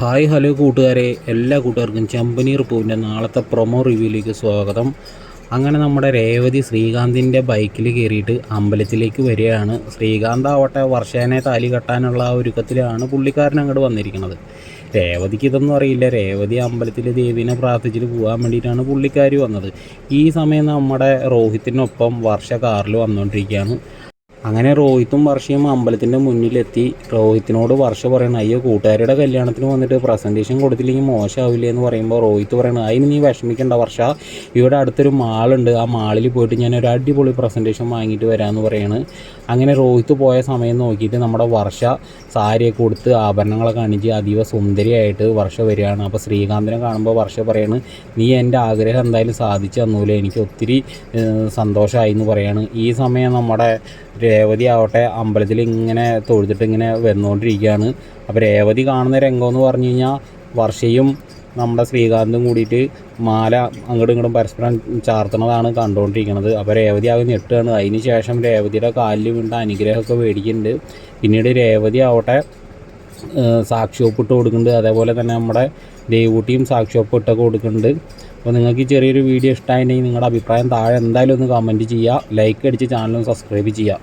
Hi hello കൂട്ടുകാരെ, എല്ലാ കൂട്ടുകാർക്കും ചെമ്പനീർ പൂവിൻ്റെ നാളത്തെ പ്രൊമോ റിവ്യൂയിലേക്ക് സ്വാഗതം. അങ്ങനെ നമ്മുടെ രേവതി ശ്രീകാന്തിൻ്റെ ബൈക്കിൽ കയറിയിട്ട് അമ്പലത്തിലേക്ക് വരികയാണ്. ശ്രീകാന്ത് ആവട്ടെ വർഷേനെ താലി കെട്ടാനുള്ള ആ ഒരുക്കത്തിലാണ് പുള്ളിക്കാരൻ അങ്ങോട്ട് വന്നിരിക്കുന്നത്. രേവതിക്ക് ഇതൊന്നും അറിയില്ല. രേവതി അമ്പലത്തിൽ ദേവീനെ പ്രാർത്ഥിച്ചിട്ട് പോകാൻ വേണ്ടിയിട്ടാണ് പുള്ളിക്കാരി വന്നത്. ഈ സമയം നമ്മുടെ റോഹിത്തിനൊപ്പം വർഷ കാറിൽ വന്നുകൊണ്ടിരിക്കുകയാണ്. അങ്ങനെ റോഹിത്തും വർഷയും അമ്പലത്തിൻ്റെ മുന്നിലെത്തി. റോഹിത്തിനോട് വർഷ പറയണം, അയ്യോ കൂട്ടുകാരുടെ കല്യാണത്തിന് വന്നിട്ട് പ്രസൻറ്റേഷൻ കൊടുത്തില്ലെങ്കിൽ മോശമാവില്ലേ എന്ന് പറയുമ്പോൾ റോഹിത്ത് പറയണം, അതിന് നീ വിഷമിക്കേണ്ട വർഷ, ഇവിടെ അടുത്തൊരു മാളുണ്ട്, ആ മാളിൽ പോയിട്ട് ഞാൻ ഒരു അടിപൊളി പ്രസൻറ്റേഷൻ വാങ്ങിയിട്ട് വരാമെന്ന് പറയാണ്. അങ്ങനെ റോഹിത്ത് പോയ സമയം നോക്കിയിട്ട് നമ്മുടെ വർഷ സാരിയൊക്കെ കൊടുത്ത് ആഭരണങ്ങളൊക്കെ അണിഞ്ഞ് അതീവ സുന്ദരിയായിട്ട് വർഷ വരികയാണ്. അപ്പോൾ ശ്രീകാന്തിനെ കാണുമ്പോൾ വർഷ പറയാണ്, നീ എൻ്റെ ആഗ്രഹം എന്തായാലും സാധിച്ചു തന്നൂലേ, എനിക്ക് ഒത്തിരി സന്തോഷമായി എന്ന് പറയാണ്. ഈ സമയം നമ്മുടെ രേവതി ആവട്ടെ അമ്പലത്തിൽ ഇങ്ങനെ തൊഴുതിട്ട് ഇങ്ങനെ വന്നുകൊണ്ടിരിക്കുകയാണ്. അപ്പോൾ രേവതി കാണുന്ന രംഗം എന്ന് പറഞ്ഞു കഴിഞ്ഞാൽ വർഷയും നമ്മുടെ ശ്രീകാന്തും കൂടിയിട്ട് മാല അങ്ങോട്ടും ഇങ്ങോട്ടും പരസ്പരം ചാർത്തണതാണ് കണ്ടുകൊണ്ടിരിക്കുന്നത്. അപ്പോൾ രേവതി ആകെ ഞെട്ടുകയാണ്. അതിന് ശേഷം രേവതിയുടെ കാലിൽ വീണ്ട അനുഗ്രഹമൊക്കെ മേടിക്കുന്നുണ്ട്. പിന്നീട് രേവതി ആവട്ടെ സാക്ഷിയൊപ്പ് ഇട്ട് കൊടുക്കുന്നുണ്ട്. അതേപോലെ തന്നെ നമ്മുടെ ദേവൂട്ടിയും സാക്ഷിയൊപ്പ് ഇട്ടൊക്കെ കൊടുക്കുന്നുണ്ട്. അപ്പോൾ നിങ്ങൾക്ക് ഈ ചെറിയൊരു വീഡിയോ ഇഷ്ടമായിട്ടുണ്ടെങ്കിൽ നിങ്ങളുടെ അഭിപ്രായം താഴെ എന്തായാലും ഒന്ന് കമൻറ്റ് ചെയ്യുക, ലൈക്ക് അടിച്ച് ചാനലും സബ്സ്ക്രൈബ് ചെയ്യുക.